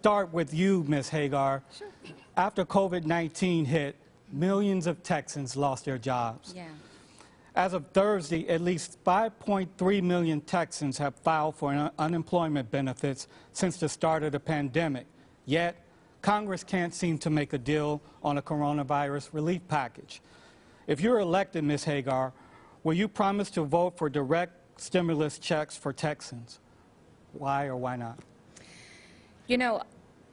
Start with you, Ms. Hegar. Sure. After COVID-19 hit, millions of Texans lost their jobs. Yeah. As of Thursday, at least 5.3 million Texans have filed for unemployment benefits since the start of the pandemic. Yet, Congress can't seem to make a deal on a coronavirus relief package. If you're elected, Ms. Hegar, will you promise to vote for direct stimulus checks for Texans? Why or why not? You know,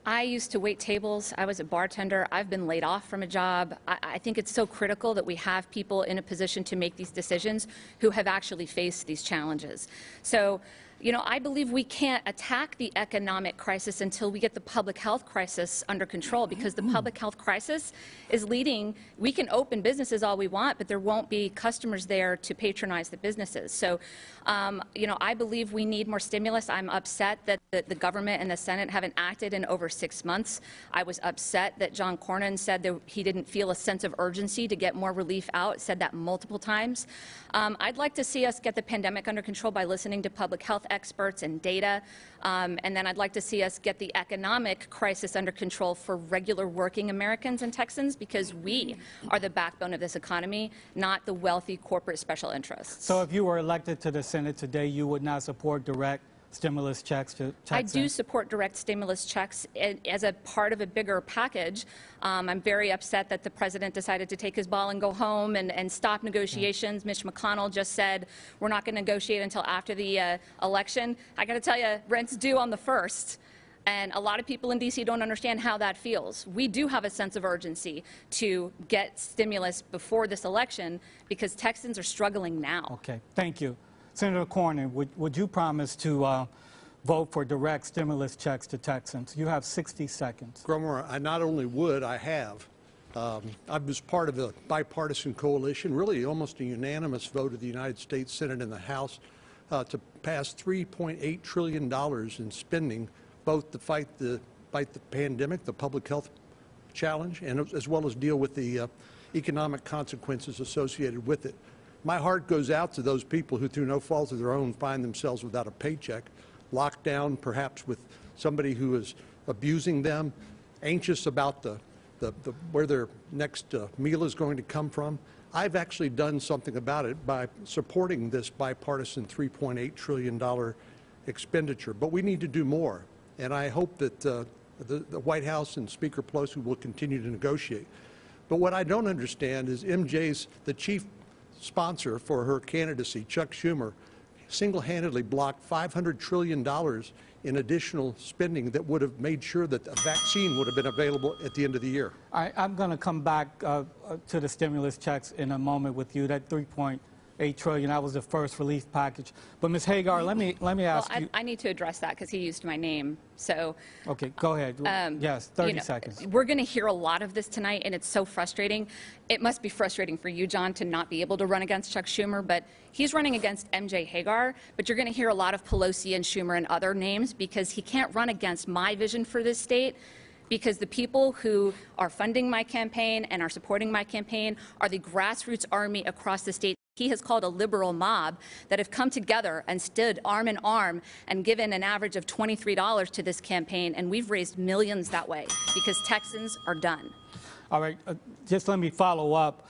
I used to wait tables. I was a bartender. I've been laid off from a job. I think it's so critical that we have people in a position to make these decisions who have actually faced these challenges. So, you know, I believe we can't attack the economic crisis until we get the public health crisis under control, because the public health crisis is leading. We can open businesses all we want, but there won't be customers there to patronize the businesses. So, you know, I believe we need more stimulus. I'm upset that the government and the Senate haven't acted in over 6 months. I was upset that Hegar Cornyn said that he didn't feel a sense of urgency to get more relief out, said that multiple times. I'd like to see us get the pandemic under control by listening to public health experts and data, and then I'd like to see us get the economic crisis under control for regular working Americans and Texans, because we are the backbone of this economy, not the wealthy corporate special interests. So if you were elected to the Senate today, you would not support direct stimulus checks to Texans? I do support direct stimulus checks as a part of a bigger package. I'm very upset that the president decided to take his ball and go home and stop negotiations. Mitch McConnell just said we're not going to negotiate until after the election. I got to tell you, rent's due on the 1st. And a lot of people in D.C. don't understand how that feels. We do have a sense of urgency to get stimulus before this election because Texans are struggling now. Okay, thank you. Senator Cornyn, would you promise to vote for direct stimulus checks to Texans? You have 60 seconds. Gromer, I not only would, I have. I was part of a bipartisan coalition, really almost a unanimous vote of the United States Senate and the House to pass $3.8 trillion in spending, both to fight the pandemic, the public health challenge, and as well as deal with the economic consequences associated with it. My heart goes out to those people who, through no fault of their own, find themselves without a paycheck, locked down perhaps with somebody who is abusing them, anxious about where their next meal is going to come from. I've actually done something about it by supporting this bipartisan $3.8 trillion expenditure. But we need to do more, and I hope that the White House and Speaker Pelosi will continue to negotiate. But what I don't understand is MJ's, the chief sponsor for her candidacy, Chuck Schumer, single-handedly blocked $500 trillion in additional spending that would have made sure that a vaccine would have been available at the end of the year. I'm going to come back to the stimulus checks in a moment with you. That $3.8 trillion, that was the first relief package. But Ms. Hegar, let me ask you. I need to address that because he used my name. So. Okay, go ahead. Yes, 30 seconds. We're going to hear a lot of this tonight, and it's so frustrating. It must be frustrating for you, John, to not be able to run against Chuck Schumer, but he's running against MJ Hegar. But you're going to hear a lot of Pelosi and Schumer and other names because he can't run against my vision for this state. Because the people who are funding my campaign and are supporting my campaign are the grassroots army across the state he has called a liberal mob that have come together and stood arm in arm and given an average of $23 to this campaign, and we've raised millions that way because Texans are done. All right, just let me follow up.